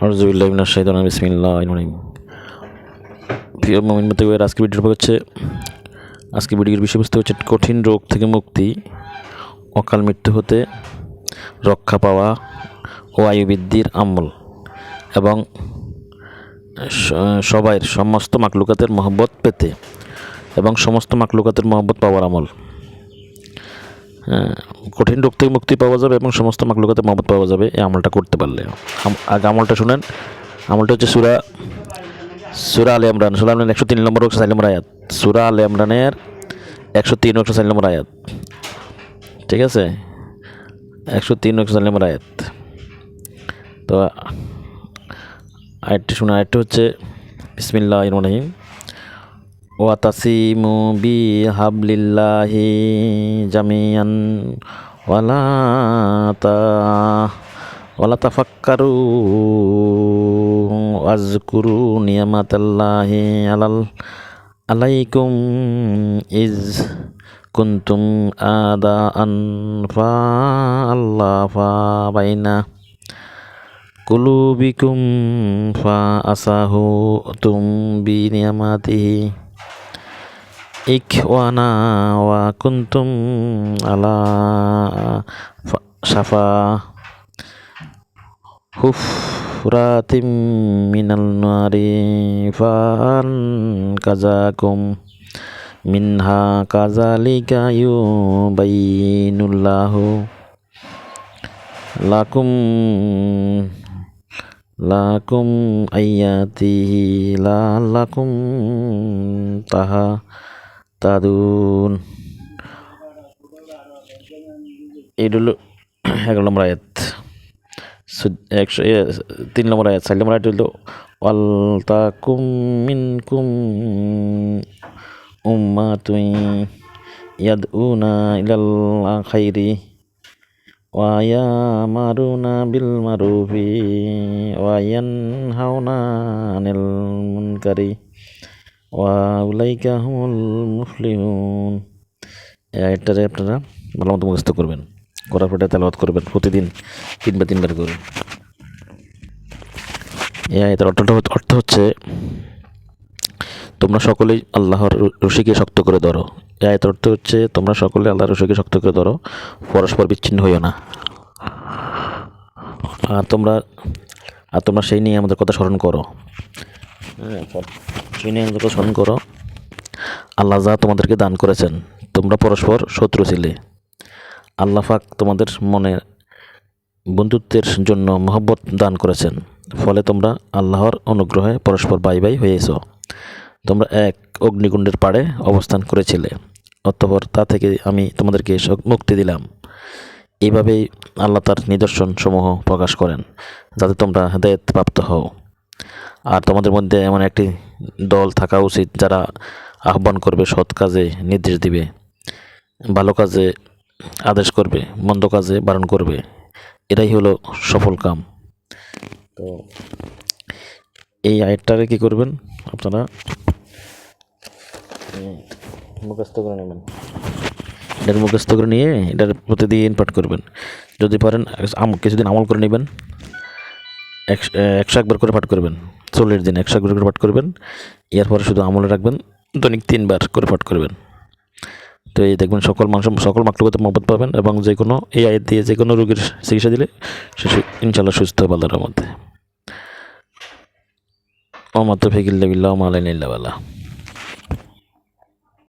আউযুবিল্লাহি মিনাশ শাইতানির বিসমিল্লাহির রহমানির রহিম। প্রিয় মুমিন ভাইদের, আজকের ভিডিওটা হচ্ছে আজকের ভিডিওর বিষয়বস্তু হচ্ছে কঠিন রোগ থেকে মুক্তি, অকাল মৃত্যু হতে রক্ষা পাওয়া ও আয়ু বৃদ্ধির আমল এবং সবাইয়ের সমস্ত মাখলুকাতের মহব্বত পেতে এবং সমস্ত মাখলুকাতের মহব্বত পাওয়ার আমল। কঠিন রোগ থেকে মুক্তি পাওয়া যাবে এবং সমস্ত মাখলুকাতের মহব্বত পাওয়া যাবে এই আমলটা করতে পারলে। আগে আমলটা শুনেন। আমলটা হচ্ছে সূরা আলে ইমরান 103 নম্বর 4 নম্বর আয়াত। সূরা আলে ইমরানের 103 ও 4 নম্বর আয়াত। ঠিক আছে, 103 ও 4 নম্বর আয়াত। তো আয়াতটি শুনে, আয়াতটি হচ্ছে বিসমিল্লাহির রহমানির রহিম। ওয়াতাসিমু বিহাবলিল্লাহি জামিয়ান ওয়ালা তাফাক্কারু ওয়াজকুরু নিয়ামাতাল্লাহি আলাইকুম ইজ কুনতুম আদাআন ফাআল্লাফা বাইনা কুলুবিকুম ফাআসাহুতুম বিনিয়ামাতিহি ইখওয়ানা ওয়া কুনতুম আলা শাফা হুফরাতিম মিনাল নারি ফাআনকাযাকুম মিনহা কাযালিকা ইউবাইনুল্লাহু লাকুম আয়াতিহি লাআল্লাকুম তাহাতাদুন। এটা হলো 11 নম্বর আয়াত। 3 নম্বর আয়াত, 4 নম্বর আয়াত হলো ওয়ালতাকুম মিনকুম উম্মাতুন ইয়াদউনা ইলাল খাইরি ওয়া ইয়ামারুনা বিল মারুফি ওয়া ইয়ানহাউনা আনিল মুনকারি ওয়া উলাইকা হুমুল মুফলিহুন। এই আয়াতটারে আপনারা ভালো মতো মুখস্থ করবেন, করার পরে তেলাওয়াত করবেন প্রতিদিন 3 বা 3 বার করে। এই আয়াতের অর্থ হচ্ছে তোমরা সকলেই আল্লাহর রশিকে শক্ত করে ধরো। এই আয়াতের অর্থ হচ্ছে তোমরা সকলে আল্লাহর রশিকে শক্ত করে ধরো, পরস্পর বিচ্ছিন্ন হইও না। আর তোমরা সেই নিয়ে আমাদের কথা স্মরণ করো। সেই নিয়ে আমাদের কথা স্মরণ করো। আল্লাহ যা তোমাদেরকে দান করেছেন, তোমরা পরস্পর শত্রু ছিলে। আল্লাহ পাক তোমাদের মনে বন্ধুত্বের জন্য মহব্বত দান করেছেন, ফলে তোমরা আল্লাহর অনুগ্রহে পরস্পর ভাই ভাই হয়েছ। তোমরা এক অগ্নিকুণ্ডের পাড়ে অবস্থান করেছিলে, অতঃপর তা থেকে আমি তোমাদেরকে মুক্তি দিলাম। এইভাবেই আল্লাহ তার নিদর্শন সমূহ প্রকাশ করেন, যাতে তোমরা হেদায়েত প্রাপ্ত হও। আর তোমাদের মধ্যে এমন একটি দল থাকা উচিত যারা আহ্বান করবে, সৎ কাজে নির্দেশ দিবে, ভালো কাজে আদেশ করবে, মন্দ কাজে বারণ করবে। এটাই হলো সফল কাম। তো এই আয়াতটারে কি করবেন আপনারা মুখস্থ করে নেবেন। এটার মুখস্থ করে নিয়ে এটার প্রতিদিন পাঠ করবেন। যদি পারেন কিছুদিন আমল করে নেবেন, 101 বার করে পাঠ করবেন। 40 দিন 101 বার করে পাঠ করবেন। এরপরে শুধু আমলে রাখবেন, দৈনিক 3 বার করে পাঠ করবেন। তো এই দেখবেন সকল মাখলুকাতে মহব্বত পাবেন এবং যে কোনো এই আয়াত দিয়ে যে কোনো রোগীর চিকিৎসা দিলে সে ইনশাআল্লাহ সুস্থ হবে আল্লাহর রহমতে। ওয়া মা তাওফীক ইল্লা বিল্লাহ ওয়া মা আলাইনা ইল্লা বাল্লাহ।